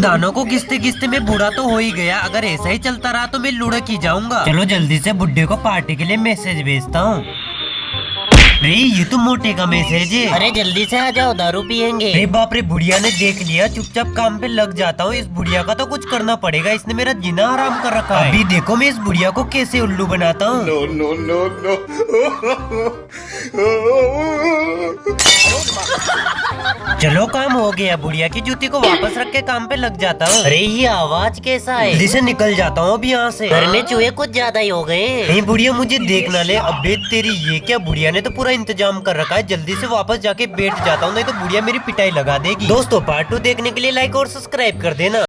दानों को घिसते घिसते मैं बूढ़ा तो हो ही गया। अगर ऐसा ही चलता रहा तो मैं लुढ़क ही जाऊंगा। चलो जल्दी से बुड्ढे को पार्टी के लिए मैसेज भेजता हूँ। अरे ये तो मोटे का मैसेज है। अरे जल्दी से आ जाओ, दारू पियेंगे। अरे बाप रे, बुढ़िया ने देख लिया। चुपचाप काम पे लग जाता हूँ। इस बुढ़िया का तो कुछ करना पड़ेगा, इसने मेरा जीना हराम कर रखा है। अभी देखो मैं इस बुढ़िया को कैसे उल्लू बनाता हूँ। No, no, no, no. चलो काम हो गया। बुढ़िया की जूती को वापस रख के काम पे लग जाता हूँ। अरे ये आवाज कैसा है? जल्दी से निकल जाता हूँ अब यहाँ से। घर में चूहे कुछ ज्यादा ही हो गए। नहीं बुढ़िया मुझे देख ना ले। अबे तेरी ये क्या, बुढ़िया ने तो पूरा इंतजाम कर रखा है। जल्दी से वापस जाके बैठ जाता हूँ, नहीं तो बुढ़िया मेरी पिटाई लगा देगी। दोस्तों पार्ट 2 देखने के लिए लाइक और सब्सक्राइब कर देना।